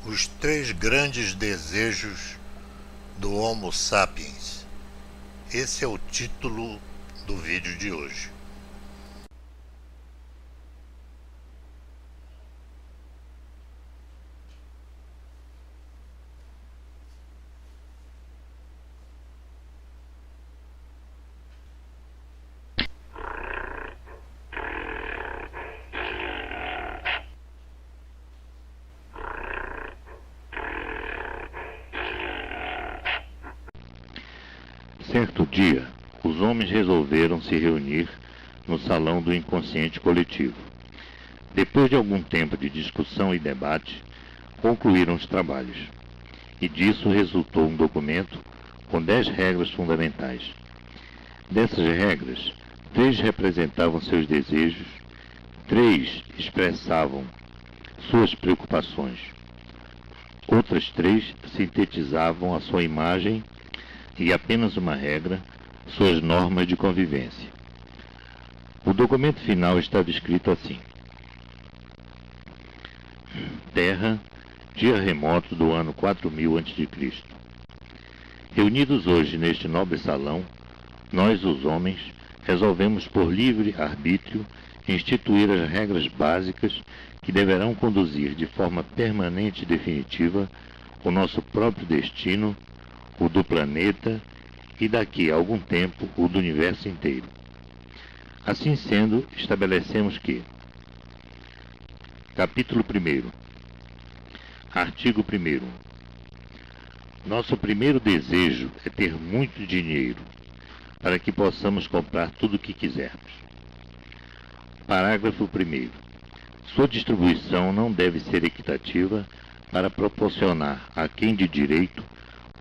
Os três grandes desejos do Homo sapiens. Esse é o título do vídeo de hoje. Certo dia, os homens resolveram se reunir no salão do inconsciente coletivo. Depois de algum tempo de discussão e debate, concluíram os trabalhos. E disso resultou um documento com 10 regras fundamentais. Dessas regras, 3 representavam seus desejos, 3 expressavam suas preocupações. Outras 3 sintetizavam a sua imagem e apenas uma regra, suas normas de convivência. O documento final estava escrito assim: Terra, dia remoto do ano 4000 a.C. Reunidos hoje neste nobre salão, nós, os homens, resolvemos por livre arbítrio instituir as regras básicas que deverão conduzir de forma permanente e definitiva o nosso próprio destino, o do planeta e daqui a algum tempo o do universo inteiro. Assim sendo, estabelecemos que: Capítulo 1. Artigo 1. Nosso primeiro desejo é ter muito dinheiro, para que possamos comprar tudo o que quisermos. Parágrafo 1. Sua distribuição não deve ser equitativa para proporcionar a quem de direito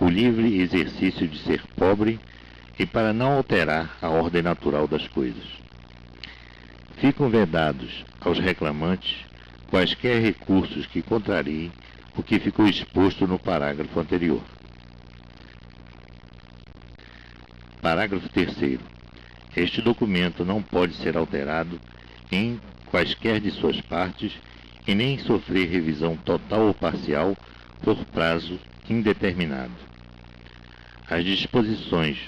o livre exercício de ser pobre e para não alterar a ordem natural das coisas. Ficam vedados aos reclamantes quaisquer recursos que contrariem o que ficou exposto no parágrafo anterior. Parágrafo 3. Este documento não pode ser alterado em quaisquer de suas partes e nem sofrer revisão total ou parcial por prazo indeterminado. As disposições,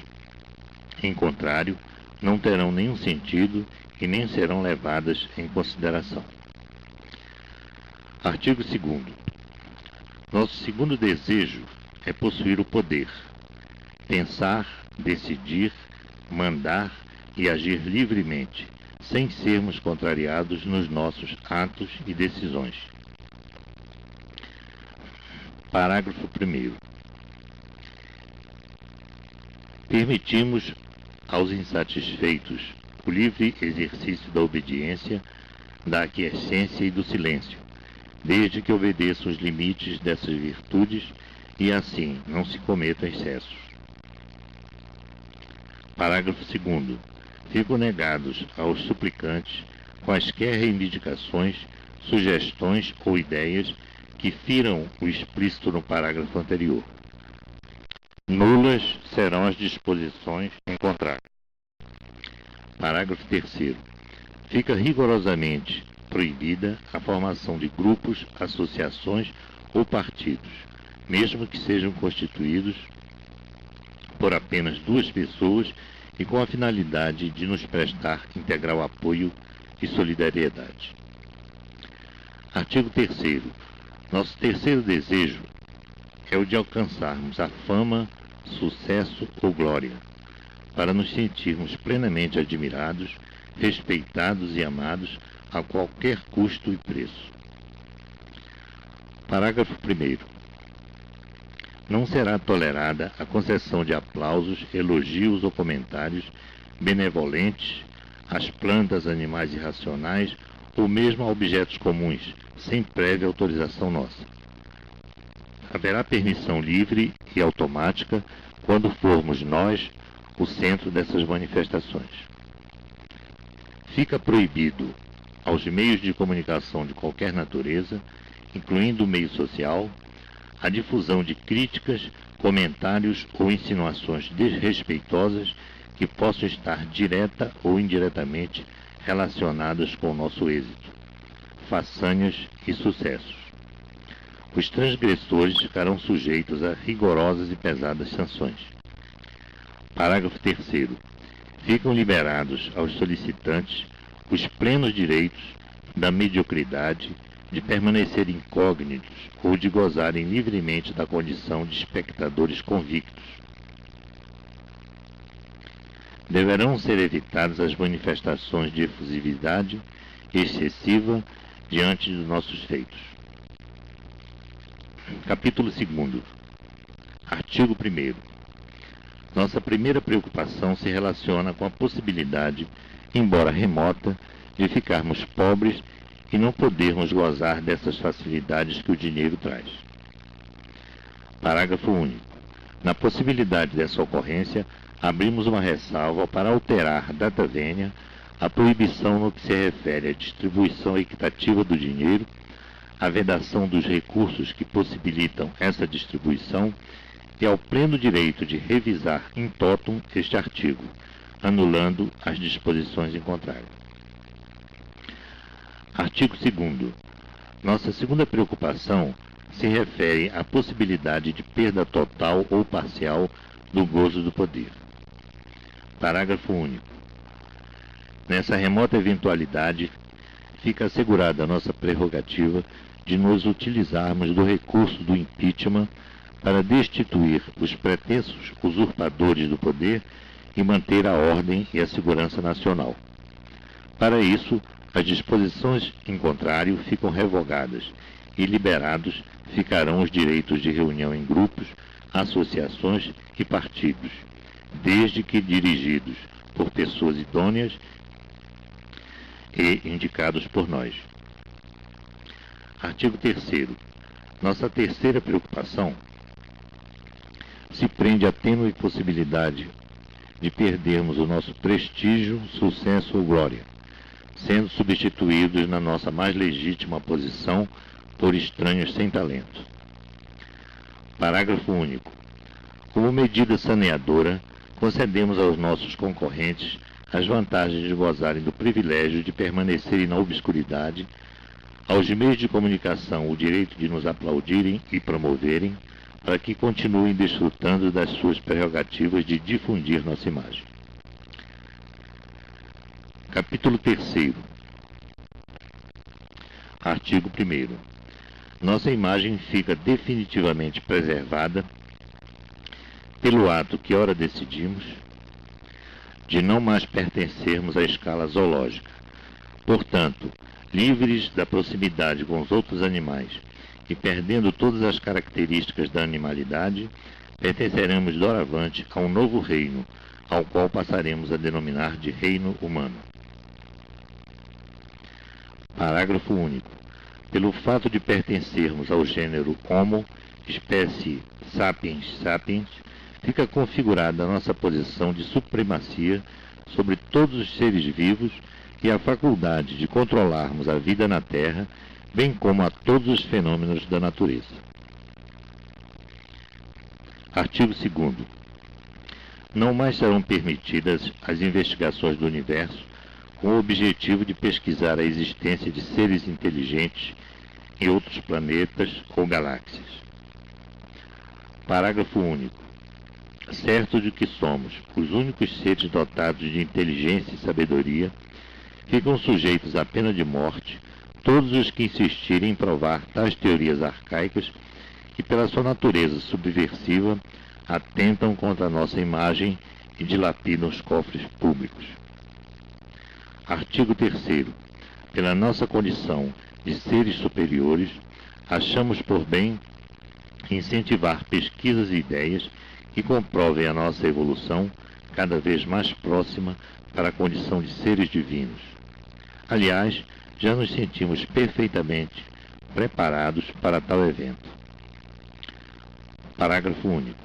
em contrário, não terão nenhum sentido e nem serão levadas em consideração. Artigo 2. Nosso segundo desejo é possuir o poder, pensar, decidir, mandar e agir livremente, sem sermos contrariados nos nossos atos e decisões. Parágrafo 1. Permitimos aos insatisfeitos o livre exercício da obediência, da aquiescência e do silêncio, desde que obedeçam os limites dessas virtudes e assim não se cometam excessos. Parágrafo 2. Ficam negados aos suplicantes quaisquer reivindicações, sugestões ou ideias que firam o explícito no parágrafo anterior. Nulas serão as disposições em contrário. Parágrafo 3. Fica rigorosamente proibida a formação de grupos, associações ou partidos, mesmo que sejam constituídos por apenas 2 pessoas e com a finalidade de nos prestar integral apoio e solidariedade. Artigo 3. Nosso terceiro desejo é o de alcançarmos a fama, sucesso ou glória, para nos sentirmos plenamente admirados, respeitados e amados a qualquer custo e preço. Parágrafo 1. Não será tolerada a concessão de aplausos, elogios ou comentários benevolentes às plantas, animais irracionais ou mesmo a objetos comuns, sem prévia autorização nossa. Haverá permissão livre e automática quando formos nós o centro dessas manifestações. Fica proibido aos meios de comunicação de qualquer natureza, incluindo o meio social, a difusão de críticas, comentários ou insinuações desrespeitosas que possam estar direta ou indiretamente relacionadas com o nosso êxito, façanhas e sucessos. Os transgressores ficarão sujeitos a rigorosas e pesadas sanções. Parágrafo 3º. Ficam liberados aos solicitantes os plenos direitos da mediocridade, de permanecer incógnitos ou de gozarem livremente da condição de espectadores convictos. Deverão ser evitadas as manifestações de efusividade excessiva diante dos nossos feitos. Capítulo 2º. Artigo 1º. Nossa primeira preocupação se relaciona com a possibilidade, embora remota, de ficarmos pobres e não podermos gozar dessas facilidades que o dinheiro traz. Parágrafo único. Na possibilidade dessa ocorrência, abrimos uma ressalva para alterar data vênia a proibição no que se refere à distribuição equitativa do dinheiro, à vedação dos recursos que possibilitam essa distribuição e ao pleno direito de revisar in totum este artigo, anulando as disposições em contrário. Artigo 2º. Nossa segunda preocupação se refere à possibilidade de perda total ou parcial do gozo do poder. Parágrafo único. Nessa remota eventualidade, fica assegurada a nossa prerrogativa de nos utilizarmos do recurso do impeachment para destituir os pretensos usurpadores do poder e manter a ordem e a segurança nacional. Para isso, as disposições em contrário ficam revogadas e liberados ficarão os direitos de reunião em grupos, associações e partidos, desde que dirigidos por pessoas idôneas e indicados por nós. Artigo 3º. Nossa terceira preocupação se prende à tênue possibilidade de perdermos o nosso prestígio, sucesso ou glória, sendo substituídos na nossa mais legítima posição por estranhos sem talento. Parágrafo único. Como medida saneadora, concedemos aos nossos concorrentes as vantagens de gozarem do privilégio de permanecerem na obscuridade, aos meios de comunicação o direito de nos aplaudirem e promoverem, para que continuem desfrutando das suas prerrogativas de difundir nossa imagem. Capítulo 3º. Artigo 1º. Nossa imagem fica definitivamente preservada pelo ato que ora decidimos de não mais pertencermos à escala zoológica. Portanto, livres da proximidade com os outros animais e perdendo todas as características da animalidade, pertenceremos doravante a um novo reino, ao qual passaremos a denominar de reino humano. Parágrafo único. Pelo fato de pertencermos ao gênero Homo, espécie Sapiens sapiens, fica configurada a nossa posição de supremacia sobre todos os seres vivos e a faculdade de controlarmos a vida na Terra, bem como a todos os fenômenos da natureza. Artigo 2º. Não mais serão permitidas as investigações do universo com o objetivo de pesquisar a existência de seres inteligentes em outros planetas ou galáxias. Parágrafo único. Certo de que somos os únicos seres dotados de inteligência e sabedoria, ficam sujeitos à pena de morte todos os que insistirem em provar tais teorias arcaicas que, pela sua natureza subversiva, atentam contra a nossa imagem e dilapidam os cofres públicos. Artigo 3º. Pela nossa condição de seres superiores, achamos por bem incentivar pesquisas e ideias que comprovem a nossa evolução cada vez mais próxima para a condição de seres divinos. Aliás, já nos sentimos perfeitamente preparados para tal evento. Parágrafo único.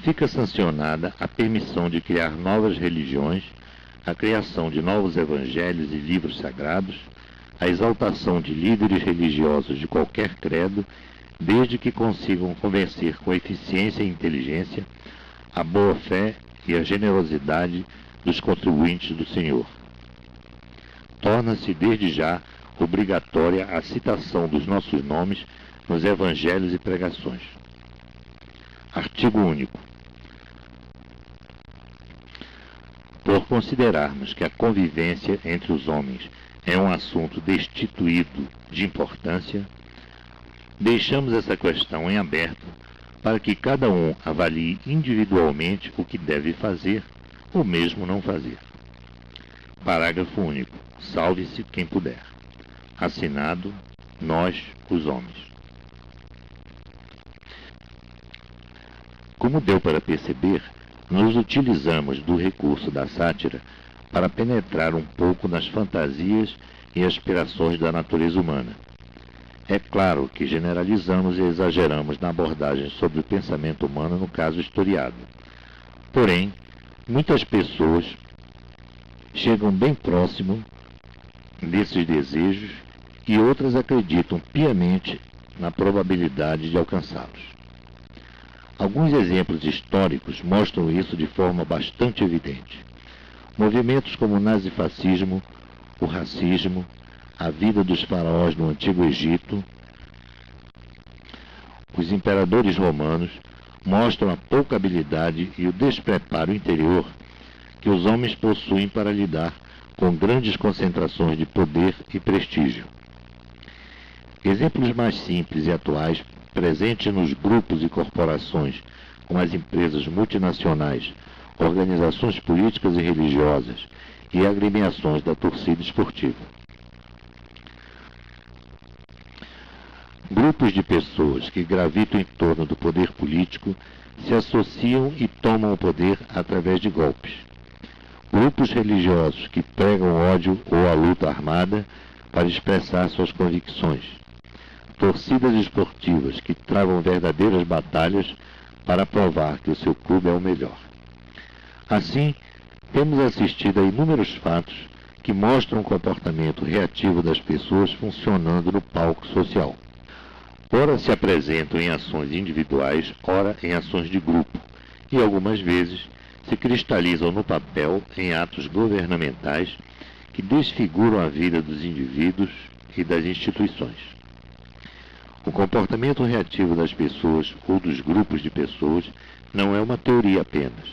Fica sancionada a permissão de criar novas religiões, a criação de novos evangelhos e livros sagrados, a exaltação de líderes religiosos de qualquer credo, desde que consigam convencer com eficiência e inteligência a boa-fé e a generosidade dos contribuintes do Senhor. Torna-se desde já obrigatória a citação dos nossos nomes nos evangelhos e pregações. Artigo único. Por considerarmos que a convivência entre os homens é um assunto destituído de importância, deixamos essa questão em aberto para que cada um avalie individualmente o que deve fazer ou mesmo não fazer. Parágrafo único. Salve-se quem puder. Assinado, nós, os homens. Como deu para perceber, nos utilizamos do recurso da sátira para penetrar um pouco nas fantasias e aspirações da natureza humana. É claro que generalizamos e exageramos na abordagem sobre o pensamento humano no caso historiado. Porém, muitas pessoas chegam bem próximo desses desejos e outras acreditam piamente na probabilidade de alcançá-los. Alguns exemplos históricos mostram isso de forma bastante evidente. Movimentos como o nazifascismo, o racismo, a vida dos faraós no Antigo Egito, os imperadores romanos mostram a pouca habilidade e o despreparo interior que os homens possuem para lidar com grandes concentrações de poder e prestígio. Exemplos mais simples e atuais, presentes nos grupos e corporações, como as empresas multinacionais, organizações políticas e religiosas e agremiações da torcida esportiva. Grupos de pessoas que gravitam em torno do poder político se associam e tomam o poder através de golpes. Grupos religiosos que pregam ódio ou a luta armada para expressar suas convicções. Torcidas esportivas que travam verdadeiras batalhas para provar que o seu clube é o melhor. Assim, temos assistido a inúmeros fatos que mostram o comportamento reativo das pessoas funcionando no palco social. Ora se apresentam em ações individuais, ora em ações de grupo, e algumas vezes se cristalizam no papel em atos governamentais que desfiguram a vida dos indivíduos e das instituições. O comportamento reativo das pessoas ou dos grupos de pessoas não é uma teoria apenas.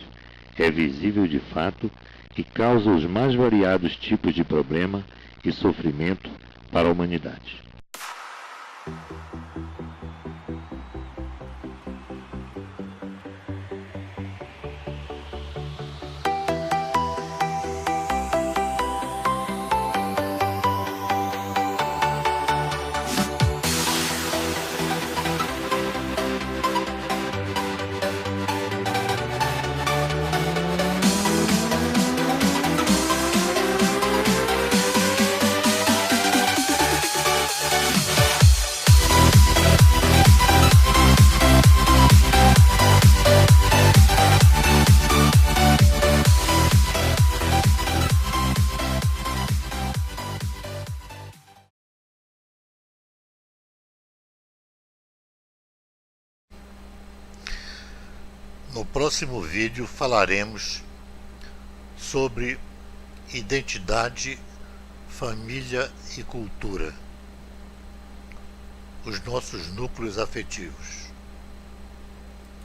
É visível de fato e causa os mais variados tipos de problema e sofrimento para a humanidade. No próximo vídeo falaremos sobre identidade, família e cultura, os nossos núcleos afetivos.